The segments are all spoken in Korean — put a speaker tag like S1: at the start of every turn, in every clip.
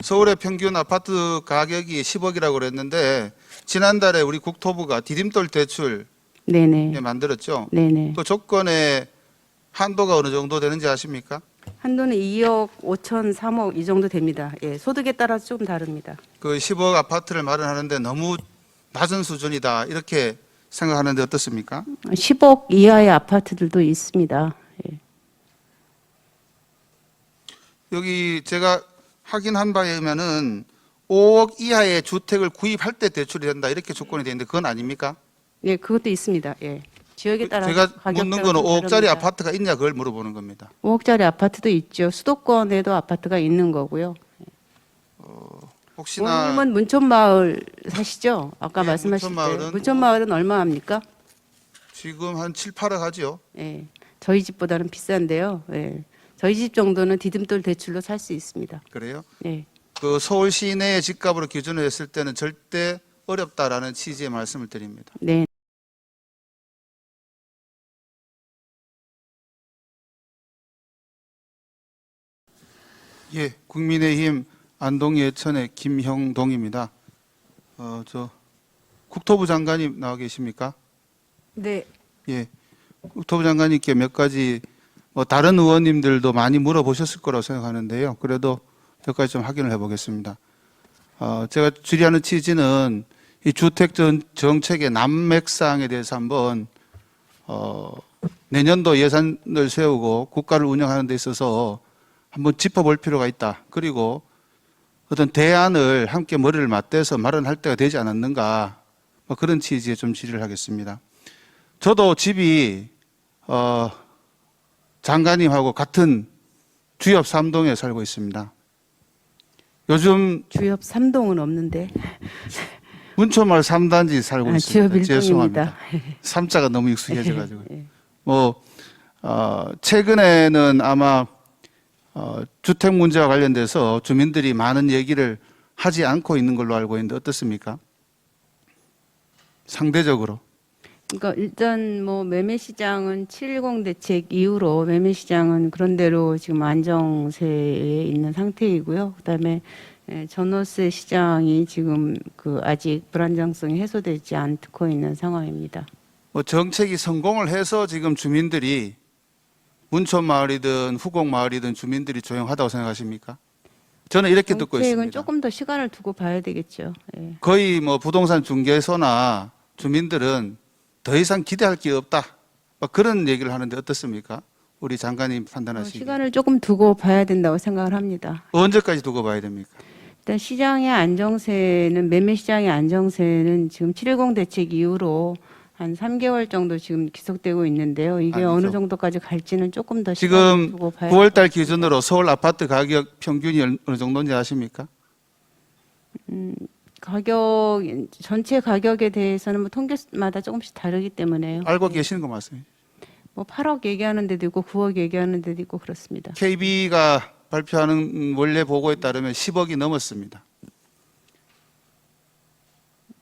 S1: 서울의 평균 아파트 가격이 10억이라고 그랬는데 지난달에 우리 국토부가 디딤돌 대출
S2: 네네.
S1: 만들었죠.
S2: 네네.
S1: 그 조건의 한도가 어느 정도 되는지 아십니까?
S2: 한도는 2억 5천, 3억 이 정도 됩니다. 예, 소득에 따라서 조금 다릅니다.
S1: 그 10억 아파트를 마련하는데 너무 낮은 수준이다 이렇게 생각하는데 어떻습니까?
S2: 10억 이하의 아파트들도 있습니다. 예.
S1: 여기 제가 확인한 바에 의하면은 5억 이하의 주택을 구입할 때 대출이 된다 이렇게 조건이 되어 있는데 그건 아닙니까?
S2: 예, 그것도 있습니다. 예. 지역에 따라서
S1: 제가
S2: 가격
S1: 묻는 거는
S2: 따라서
S1: 5억짜리
S2: 다릅니다.
S1: 아파트가 있냐 그걸 물어보는 겁니다.
S2: 5억짜리 아파트도 있죠. 수도권에도 아파트가 있는 거고요.
S1: 혹시나
S2: 의원님은 문촌마을 사시죠? 아까
S1: 예,
S2: 말씀하실
S1: 문촌마을은
S2: 때. 문촌마을은 얼마 합니까?
S1: 지금 한 7, 8억 하죠.
S2: 예, 저희 집보다는 비싼데요. 예. 저희 집 정도는 디딤돌 대출로 살 수 있습니다.
S1: 그래요?
S2: 예.
S1: 그 서울 시내의 집값으로 기준을 했을 때는 절대 어렵다라는 취지의 말씀을 드립니다.
S2: 네.
S1: 예, 국민의힘 안동예천의 김형동입니다. 저 국토부 장관님 나와 계십니까?
S2: 네.
S1: 예, 국토부 장관님께 몇 가지 다른 의원님들도 많이 물어보셨을 거라고 생각하는데요. 그래도 몇 가지 좀 확인을 해보겠습니다. 제가 질의하는 취지는 이 주택 정책의 난맥상에 대해서 한번 내년도 예산을 세우고 국가를 운영하는 데 있어서 한번 짚어볼 필요가 있다. 그리고 어떤 대안을 함께 머리를 맞대서 마련할 때가 되지 않았는가 그런 취지의 좀 질의를 하겠습니다. 저도 집이 장관님하고 같은 주엽 3동에 살고 있습니다. 요즘
S2: 주엽 3동은 없는데.
S1: 문초마을 3단지 살고 있습니다.
S2: 주엽 1동입니다.
S1: 죄송합니다. 3자가 너무 익숙해져가지고.
S2: 예.
S1: 최근에는 아마 주택 문제와 관련돼서 주민들이 많은 얘기를 하지 않고 있는 걸로 알고 있는데 어떻습니까? 상대적으로.
S2: 그러니까 일단 뭐 매매 시장은 7.10 대책 이후로 매매 시장은 그런대로 지금 안정세에 있는 상태이고요. 그다음에 전월세 시장이 지금 아직 불안정성이 해소되지 않고 있는 상황입니다.
S1: 정책이 성공을 해서 지금 주민들이 문촌마을이든 후곡마을이든 주민들이 조용하다고 생각하십니까? 저는 이렇게 듣고
S2: 정책은
S1: 있습니다.
S2: 조금 더 시간을 두고 봐야 되겠죠. 예.
S1: 거의 부동산 중개소나 주민들은 더 이상 기대할 게 없다. 그런 얘기를 하는데 어떻습니까? 우리 장관님 판단하시기에.
S2: 시간을 조금 두고 봐야 된다고 생각을 합니다.
S1: 언제까지 두고 봐야 됩니까?
S2: 일단 시장의 안정세는 매매 시장의 안정세는 지금 7.10 대책 이후로 한 3개월 정도 지금 지속되고 있는데요. 이게
S1: 아니죠.
S2: 어느 정도까지 갈지는 조금 더 시간을
S1: 지금
S2: 두고 봐야
S1: 9월 달 기준으로 서울 아파트 가격 평균이 어느 정도인지 아십니까?
S2: 가격 전체 가격에 대해서는 뭐 통계마다 조금씩 다르기 때문에요.
S1: 알고 계시는 거 맞습니다.
S2: 뭐 8억 얘기하는 데도 있고 9억 얘기하는 데도 있고 그렇습니다.
S1: KB가 발표하는 원래 보고에 따르면 10억이 넘었습니다.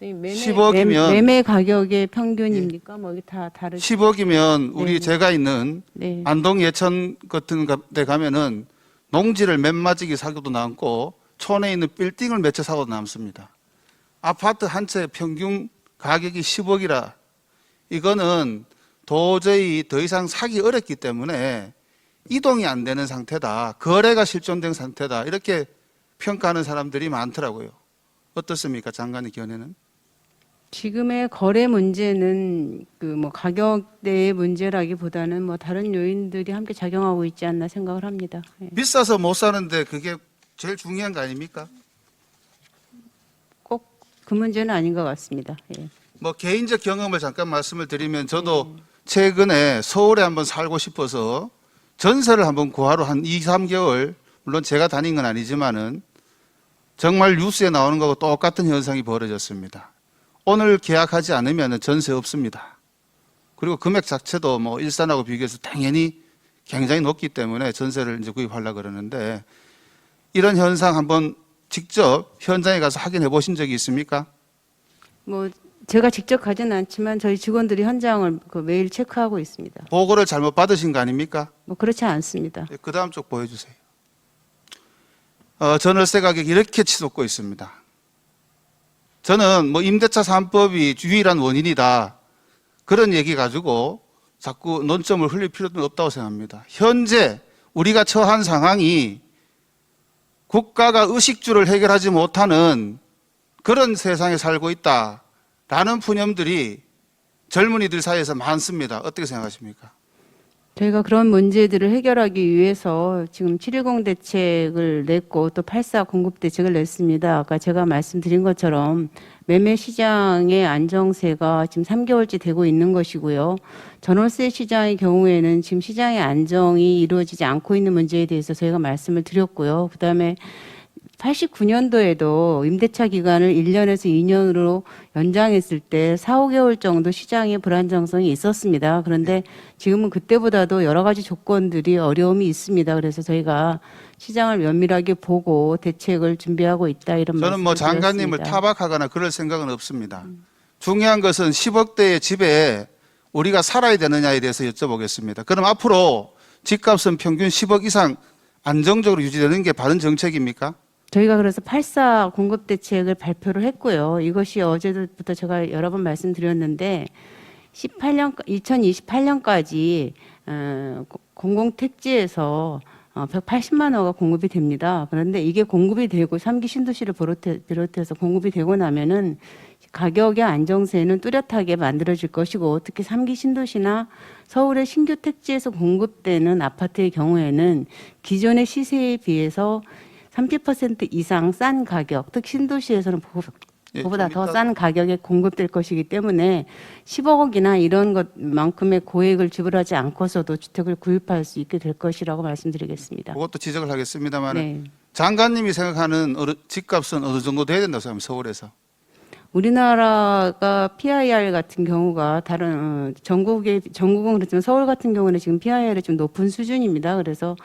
S2: 매매,
S1: 10억이면
S2: 매매 가격의 평균입니까? 뭐 이게 다 다르죠.
S1: 10억이면 우리
S2: 네.
S1: 제가 있는
S2: 네.
S1: 안동 예천 같은 데 가면은 농지를 몇 마지기 사고도 남고 촌에 있는 빌딩을 몇 채 사고도 남습니다. 아파트 한 채 평균 가격이 10억이라 이거는 도저히 더 이상 사기 어렵기 때문에 이동이 안 되는 상태다. 거래가 실종된 상태다. 이렇게 평가하는 사람들이 많더라고요. 어떻습니까? 장관의 견해는?
S2: 지금의 거래 문제는 뭐 가격대의 문제라기보다는 뭐 다른 요인들이 함께 작용하고 있지 않나 생각을 합니다. 예.
S1: 비싸서 못 사는데 그게 제일 중요한 거 아닙니까?
S2: 꼭 그 문제는 아닌 것 같습니다. 예.
S1: 개인적 경험을 잠깐 말씀을 드리면 저도 최근에 서울에 한번 살고 싶어서 전세를 한번 구하러 한 2, 3개월 물론 제가 다닌 건 아니지만은 정말 뉴스에 나오는 거하고 똑같은 현상이 벌어졌습니다. 오늘 계약하지 않으면 전세 없습니다. 그리고 금액 자체도 일산하고 비교해서 당연히 굉장히 높기 때문에 전세를 이제 구입하려고 그러는데 이런 현상 한번 직접 현장에 가서 확인해 보신 적이 있습니까?
S2: 뭐 제가 직접 가지는 않지만 저희 직원들이 현장을 매일 체크하고 있습니다.
S1: 보고를 잘못 받으신 거 아닙니까?
S2: 뭐 그렇지 않습니다.
S1: 그 다음 쪽 보여주세요. 전월세 가격이 이렇게 치솟고 있습니다. 저는 뭐 임대차 3법이 유일한 원인이다. 그런 얘기 가지고 자꾸 논점을 흘릴 필요는 없다고 생각합니다. 현재 우리가 처한 상황이 국가가 의식주를 해결하지 못하는 그런 세상에 살고 있다라는 푸념들이 젊은이들 사이에서 많습니다. 어떻게 생각하십니까?
S2: 저희가 그런 문제들을 해결하기 위해서 지금 710 대책을 냈고 또 84 공급 대책을 냈습니다. 아까 제가 말씀드린 것처럼 매매 시장의 안정세가 지금 3개월째 되고 있는 것이고요. 전월세 시장의 경우에는 지금 시장의 안정이 이루어지지 않고 있는 문제에 대해서 저희가 말씀을 드렸고요. 그다음에 89년도에도 임대차 기간을 1년에서 2년으로 연장했을 때 4, 5개월 정도 시장의 불안정성이 있었습니다. 그런데 지금은 그때보다도 여러 가지 조건들이 어려움이 있습니다. 그래서 저희가 시장을 면밀하게 보고 대책을 준비하고 있다 이런 말씀을
S1: 저는 뭐 장관님을
S2: 드렸습니다.
S1: 타박하거나 그럴 생각은 없습니다. 중요한 것은 10억대의 집에 우리가 살아야 되느냐에 대해서 여쭤보겠습니다. 그럼 앞으로 집값은 평균 10억 이상 안정적으로 유지되는 게 바른 정책입니까?
S2: 저희가 그래서 84 공급 대책을 발표를 했고요. 이것이 어제부터 제가 여러 번 말씀드렸는데 2028년까지 공공택지에서 180만 호가 공급이 됩니다. 그런데 이게 공급이 되고 3기 신도시를 비롯해서 공급이 되고 나면은 가격의 안정세는 뚜렷하게 만들어질 것이고 특히 3기 신도시나 서울의 신규 택지에서 공급되는 아파트의 경우에는 기존의 시세에 비해서 30% 이상 싼 가격, 특히 신도시에서는 그보다 더 싼 가격에 공급될 것이기 때문에 10억이나 이런 것만큼의 고액을 지불하지 않고서도 주택을 구입할 수 있게 될 것이라고 말씀드리겠습니다.
S1: 그것도 지적을 하겠습니다만
S2: 네.
S1: 장관님이 생각하는 집값은 어느 정도 돼야 된다고 생각합니다. 서울에서.
S2: 우리나라가 PIR 같은 경우가 다른 전국은 그렇지만 서울 같은 경우는 지금 PIR이 좀 높은 수준입니다. 그래서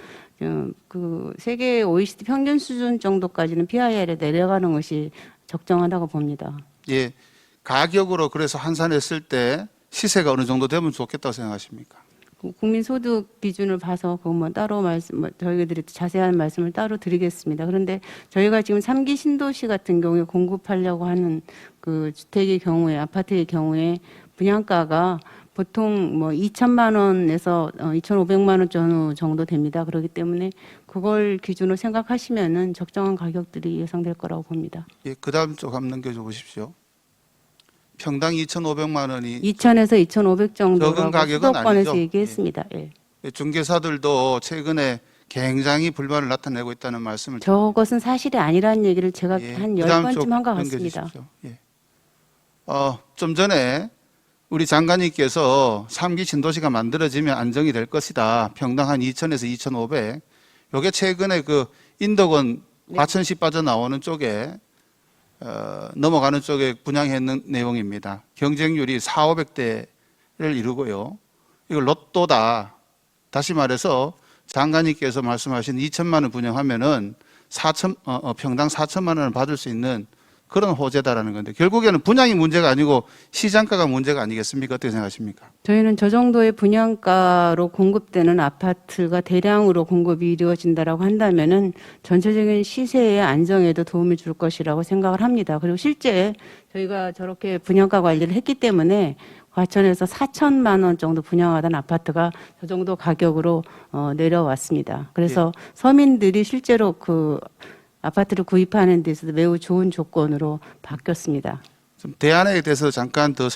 S2: 그 세계 OECD 평균 수준 정도까지는 PIR에 내려가는 것이 적정하다고 봅니다.
S1: 예, 가격으로 그래서 환산했을 때 시세가 어느 정도 되면 좋겠다고 생각하십니까?
S2: 국민소득 기준을 봐서 그뭐 따로 저희들이 자세한 말씀을 따로 드리겠습니다. 그런데 저희가 지금 3기 신도시 같은 경우에 공급하려고 하는 그 주택의 경우에 아파트의 경우에 분양가가 보통 뭐 2천만 원에서 2,500만 원 전후 정도 됩니다. 그렇기 때문에 그걸 기준으로 생각하시면은 적정한 가격들이 예상될 거라고 봅니다.
S1: 예, 그다음 쪽 한번 넘겨줘 보십시오. 평당 2,500만 원이
S2: 2,000에서 2,500 정도라고
S1: 적은 가격은
S2: 수도권에서
S1: 아니죠.
S2: 얘기했습니다. 예.
S1: 중개사들도 최근에 굉장히 불만을 나타내고 있다는 말씀을
S2: 저것은 사실이 아니라는 얘기를 제가
S1: 예,
S2: 한
S1: 그다음
S2: 10번쯤
S1: 쪽
S2: 한 것 같습니다.
S1: 넘겨주십시오. 예. 좀 전에 우리 장관님께서 3기 신도시가 만들어지면 안정이 될 것이다. 평당 한 2,000에서 2,500. 요게 최근에 그 인덕원 과천시 빠져나오는 쪽에 넘어가는 쪽에 분양했는 내용입니다. 경쟁률이 4,500대를 이루고요. 이거 로또다. 다시 말해서 장관님께서 말씀하신 2천만 원 분양하면은 평당 4천만 원을 받을 수 있는 그런 호재다라는 건데 결국에는 분양이 문제가 아니고 시장가가 문제가 아니겠습니까? 어떻게 생각하십니까?
S2: 저희는 저 정도의 분양가로 공급되는 아파트가 대량으로 공급이 이루어진다라고 한다면은 전체적인 시세의 안정에도 도움을 줄 것이라고 생각을 합니다. 그리고 실제 저희가 저렇게 분양가 관리를 했기 때문에 과천에서 4천만 원 정도 분양하던 아파트가 저 정도 가격으로 내려왔습니다. 그래서 서민들이 실제로 그 아파트를 구입하는 데 있어서 매우 좋은 조건으로 바뀌었습니다.
S1: 좀 대안에 대해서 잠깐 더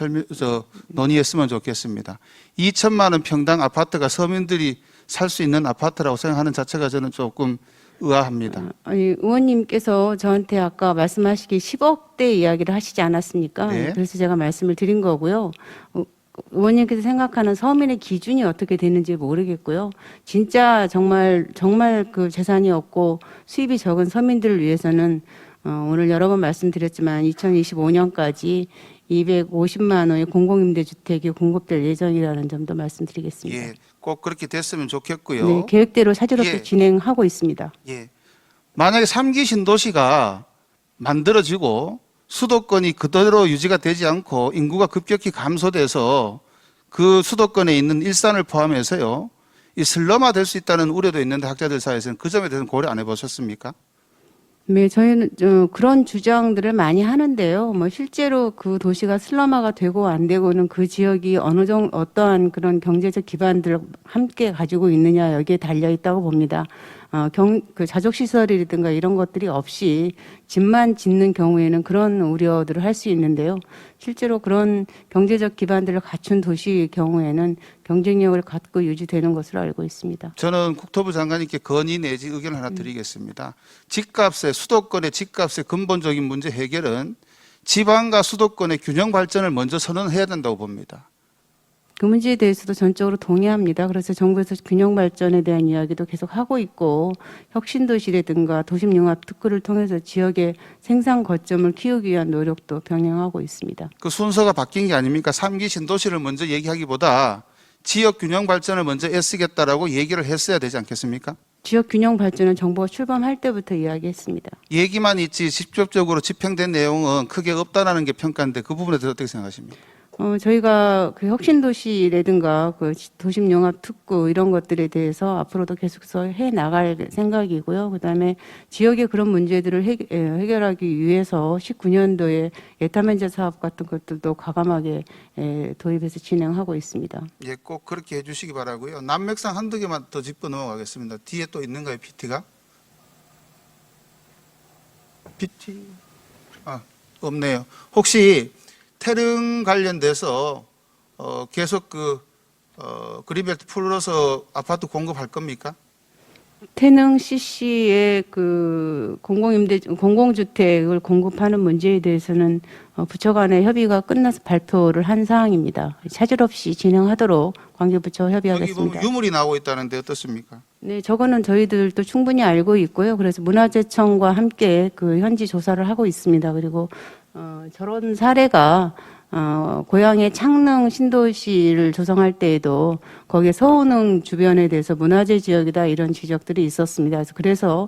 S1: 논의했으면 좋겠습니다. 2천만 원 평당 아파트가 서민들이 살 수 있는 아파트라고 생각하는 자체가 저는 조금 의아합니다.
S2: 아니, 의원님께서 저한테 아까 말씀하시기 10억대 이야기를 하시지 않았습니까?
S1: 네.
S2: 그래서 제가 말씀을 드린 거고요. 의원님께서 생각하는 서민의 기준이 어떻게 되는지 모르겠고요. 진짜 정말 그 재산이 없고 수입이 적은 서민들을 위해서는 오늘 여러 번 말씀드렸지만 2025년까지 250만 원의 공공임대주택이 공급될 예정이라는 점도 말씀드리겠습니다.
S1: 예, 꼭 그렇게 됐으면 좋겠고요.
S2: 네, 계획대로 사실롭게
S1: 예.
S2: 진행하고 있습니다.
S1: 예. 만약에 3기 신도시가 만들어지고 수도권이 그대로 유지가 되지 않고 인구가 급격히 감소돼서 그 수도권에 있는 일산을 포함해서요, 이 슬럼화 될 수 있다는 우려도 있는데 학자들 사이에서는 그 점에 대해서는 고려 안 해보셨습니까?
S2: 네, 저희는 그런 주장들을 많이 하는데요. 뭐 실제로 그 도시가 슬럼화가 되고 안 되고는 그 지역이 어느 정도 어떠한 그런 경제적 기반들을 함께 가지고 있느냐 여기에 달려 있다고 봅니다. 그 자족 시설이라든가 이런 것들이 없이 집만 짓는 경우에는 그런 우려들을 할 수 있는데요. 실제로 그런 경제적 기반들을 갖춘 도시의 경우에는 경쟁력을 갖고 유지되는 것으로 알고 있습니다.
S1: 저는 국토부 장관님께 건의 내지 의견을 하나 드리겠습니다. 집값의 수도권의 집값의 근본적인 문제 해결은 지방과 수도권의 균형 발전을 먼저 선언해야 된다고 봅니다.
S2: 그 문제에 대해서도 전적으로 동의합니다. 그래서 정부에서 균형 발전에 대한 이야기도 계속 하고 있고 혁신도시라든가 도심융합 특구를 통해서 지역의 생산 거점을 키우기 위한 노력도 병행하고 있습니다.
S1: 그 순서가 바뀐 게 아닙니까? 3기 신도시를 먼저 얘기하기보다 지역 균형 발전을 먼저 애쓰겠다라고 얘기를 했어야 되지 않겠습니까?
S2: 지역 균형 발전은 정부가 출범할 때부터 이야기했습니다.
S1: 얘기만 있지 직접적으로 집행된 내용은 크게 없다라는 게 평가인데 그 부분에 대해서 어떻게 생각하십니까?
S2: 저희가 그 혁신도시라든가 그 도심융합특구 이런 것들에 대해서 앞으로도 계속해서 해 나갈 생각이고요. 그다음에 지역의 그런 문제들을 해결하기 위해서 19년도에 예타면제 사업 같은 것들도 과감하게 도입해서 진행하고 있습니다.
S1: 예, 꼭 그렇게 해주시기 바라고요. 남맥상 한두 개만 더 짚고 넘어가겠습니다. 뒤에 또 있는가요, PT가? PT? 없네요. 혹시 태릉 관련돼서 계속 그린벨트 풀어서 아파트 공급할 겁니까?
S2: 태릉 CC의 그 공공주택을 공급하는 문제에 대해서는 부처 간의 협의가 끝나서 발표를 한 사항입니다. 차질 없이 진행하도록 관계부처
S1: 여기
S2: 협의하겠습니다.
S1: 보면 유물이 나오고 있다는데 어떻습니까?
S2: 네, 저거는 저희들도 충분히 알고 있고요. 그래서 문화재청과 함께 그 현지 조사를 하고 있습니다. 그리고 저런 사례가 고향의 창릉 신도시를 조성할 때에도 거기에 서운흥 주변에 대해서 문화재 지역이다 이런 지적들이 있었습니다. 그래서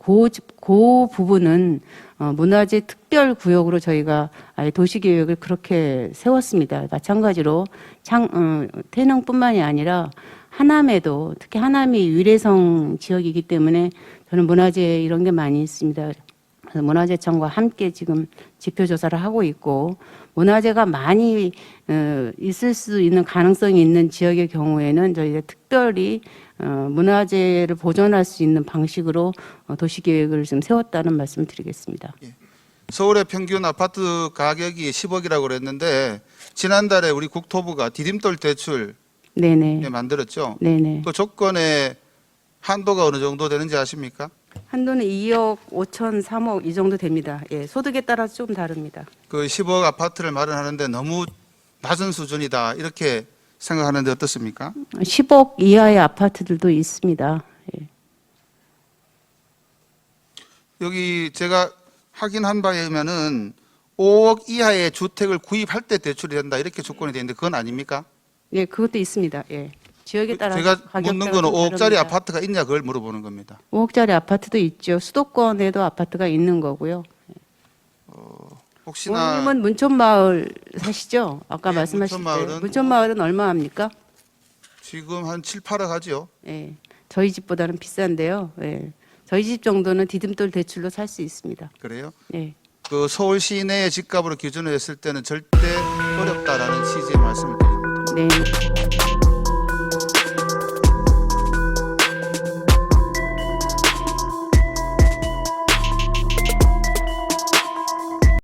S2: 그 부분은 문화재 특별 구역으로 저희가 아예 도시 계획을 그렇게 세웠습니다. 마찬가지로 태릉뿐만이 아니라 하남에도 특히 하남이 위례성 지역이기 때문에 저는 문화재 이런 게 많이 있습니다. 그래서 문화재청과 함께 지금 지표 조사를 하고 있고 문화재가 많이 있을 수 있는 가능성이 있는 지역의 경우에는 저희가 특별히 문화재를 보존할 수 있는 방식으로 도시계획을 좀 세웠다는 말씀을 드리겠습니다.
S1: 서울의 평균 아파트 가격이 10억이라고 그랬는데 지난달에 우리 국토부가 디딤돌 대출
S2: 네네.
S1: 만들었죠.
S2: 네네.
S1: 그 조건의 한도가 어느 정도 되는지 아십니까?
S2: 한도는 2억 5천 3억 이 정도 됩니다. 예, 소득에 따라서 좀 다릅니다.
S1: 그 10억 아파트를 마련하는데 너무 낮은 수준이다 이렇게 생각하는데 어떻습니까?
S2: 10억 이하의 아파트들도 있습니다. 예.
S1: 여기 제가 확인한 바에 의하면은 5억 이하의 주택을 구입할 때 대출이 된다 이렇게 조건이 되는데 그건 아닙니까?
S2: 예, 그것도 있습니다. 예. 지역에 따라서
S1: 제가
S2: 가격대가
S1: 묻는 거는
S2: 좀
S1: 5억짜리
S2: 다릅니다.
S1: 아파트가 있냐 그걸 물어보는 겁니다.
S2: 5억짜리 아파트도 있죠. 수도권에도 아파트가 있는 거고요.
S1: 혹시나
S2: 의원님은 문천마을 사시죠? 아까
S1: 네,
S2: 말씀하실
S1: 문천마을은
S2: 때. 문천마을은 얼마 합니까?
S1: 지금 한 7, 8억 하죠.
S2: 예. 저희 집보다는 비싼데요. 예. 저희 집 정도는 디딤돌 대출로 살 수 있습니다.
S1: 그래요?
S2: 예.
S1: 그 서울 시내의 집값으로 기준을 했을 때는 절대 어렵다라는 취지의 말씀을 드립니다.
S2: 네.